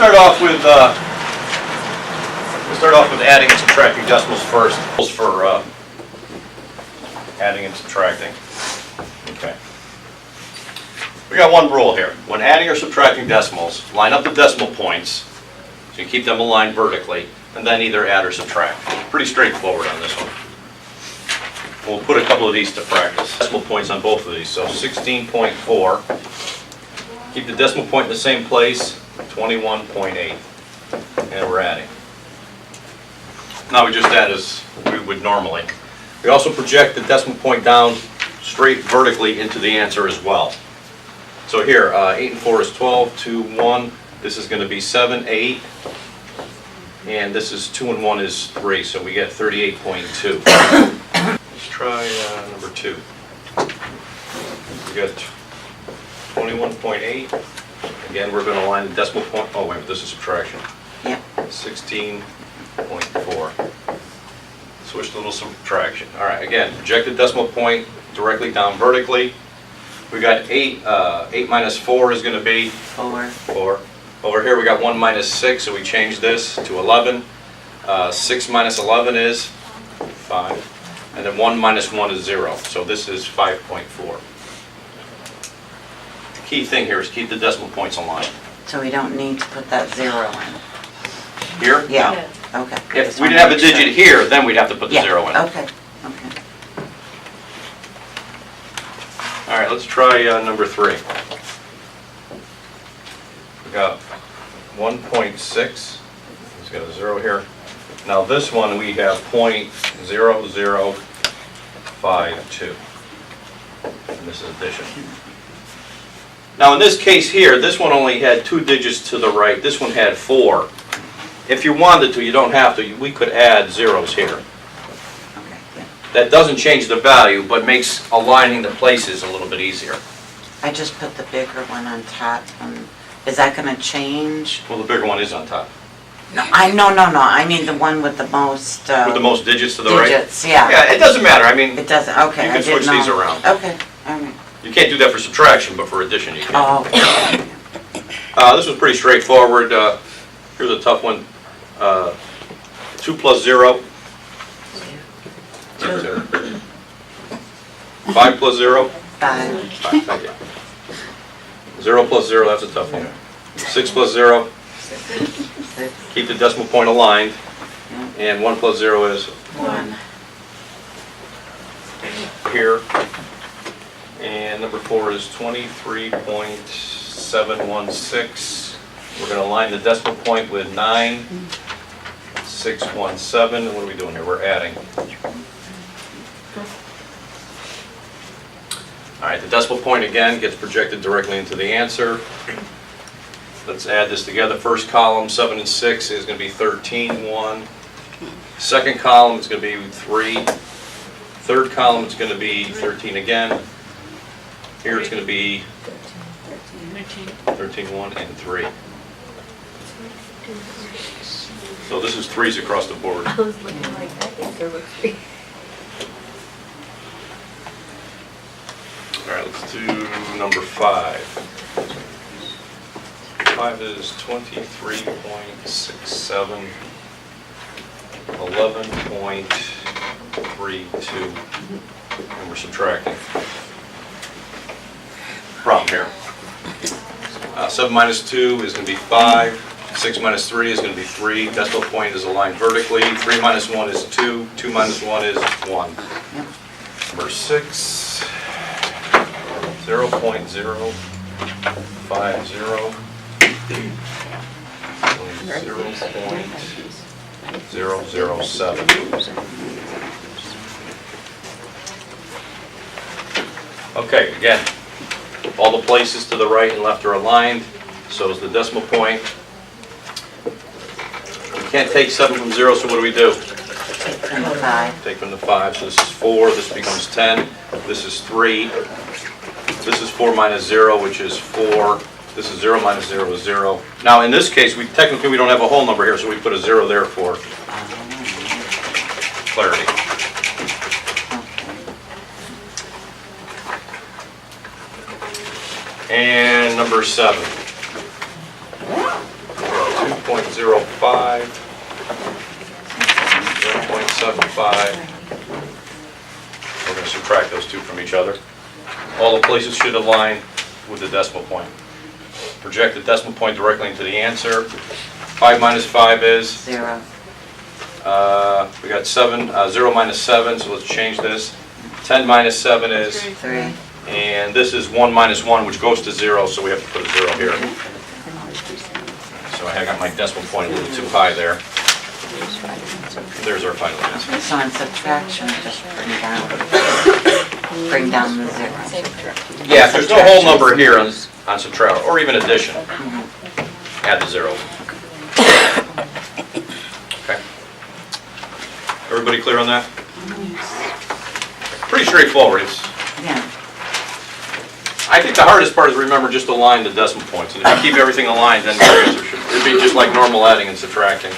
start off with adding and subtracting decimals first. For adding and subtracting. Okay. We got one rule here. When adding or subtracting decimals, line up the decimal points so you keep them aligned vertically, and then either add or subtract. Pretty straightforward on this one. We'll put a couple of these to practice. Decimal points on both of these. So 16.4. Keep the decimal point in the same place. 21.8. And we're adding. Now we just add as we would normally. We also project the decimal point down straight vertically into the answer as well. So here, 8 and 4 is 12, 2, 1. This is going to be 7, 8. And this is 2 and 1 is 3, so we get 38.2. Let's try number 2. We got 21.8. Again, we're going to line the decimal point. Oh, wait, this is subtraction. Yep. 16.4. Switch to a little subtraction. All right, again, project the decimal point directly down vertically. We got 8. 8 minus 4 is going to be 4. Over here we got 1 minus 6, so we change this to 11. 6 minus 11 is 5. And then 1 minus 1 is 0. So this is 5.4. The key thing here is keep the decimal points aligned. So we don't need to put that 0 in? Here? Yeah. No. Okay. If we didn't have a digit here, then we'd have to put the 0 in. Okay. All right, let's try number 3. We got 1.6. He's got a 0 here. Now this one we have 0.0052. And this is addition. Now in this case here, this one only had 2 digits to the right. This one had 4. If you wanted to, you don't have to. We could add zeros here. That doesn't change the value, but makes aligning the places a little bit easier. I just put the bigger one on top. Is that going to change? Well, the bigger one is on top. No, I mean the one with the most... with the most digits to the right? Digits, yeah. Yeah, it doesn't matter. I mean, it doesn't, okay. You can switch these around. Okay, all right. You can't do that for subtraction, but for addition you can. Oh, okay. This was pretty straightforward. Here's a tough one. 2 plus 0. 0. 5 plus 0? 5. 5, thank you. 0 plus 0, that's a tough one. 6 plus 0. 6. Keep the decimal point aligned. And 1 plus 0 is? 1. Here. And number 4 is 23.716. We're going to line the decimal point with 9.617. And what are we doing here? We're adding. All right, the decimal point again gets projected directly into the answer. Let's add this together. First column, 7 and 6, is going to be 13, 1. Second column is going to be 3. Third column is going to be 13 again. Here it's going to be 13, 1, and 3. So this is 3s across the board. I was looking like, I think there were 3. All right, let's do number 5. 5 is 23.67, 11.32, and we're subtracting. Problem here. 7 minus 2 is going to be 5. 6 minus 3 is going to be 3. Decimal point is aligned vertically. 3 minus 1 is 2. 2 minus 1 is 1. Number 6. 0.050 0.007. Okay, again, all the places to the right and left are aligned, so is the decimal point. We can't take 7 from 0, so what do we do? Take from the 5. Take from the 5, so this is 4, this becomes 10, this is 3. This is 4 minus 0, which is 4. This is 0 minus 0 is 0. Now in this case, we don't have a whole number here, so we put a 0 there for clarity. And number 7. 0.05, 0.75. We're going to subtract those two from each other. All the places should align with the decimal point. Project the decimal point directly into the answer. 5 minus 5 is? 0. We got 7, 0 minus 7, so let's change this. 10 minus 7 is? 3. And this is 1 minus 1, which goes to 0, so we have to put a 0 here. So I got my decimal point a little too high there. There's our final answer. So on subtraction, just bring down the 0. Yeah, if there's no whole number here on subtract, or even addition, add the 0. Okay. Everybody clear on that? Pretty straightforward. Yeah. I think the hardest part is remember just to align the decimal points. And if you keep everything aligned, then your answer should, it'd be just like normal adding and subtracting.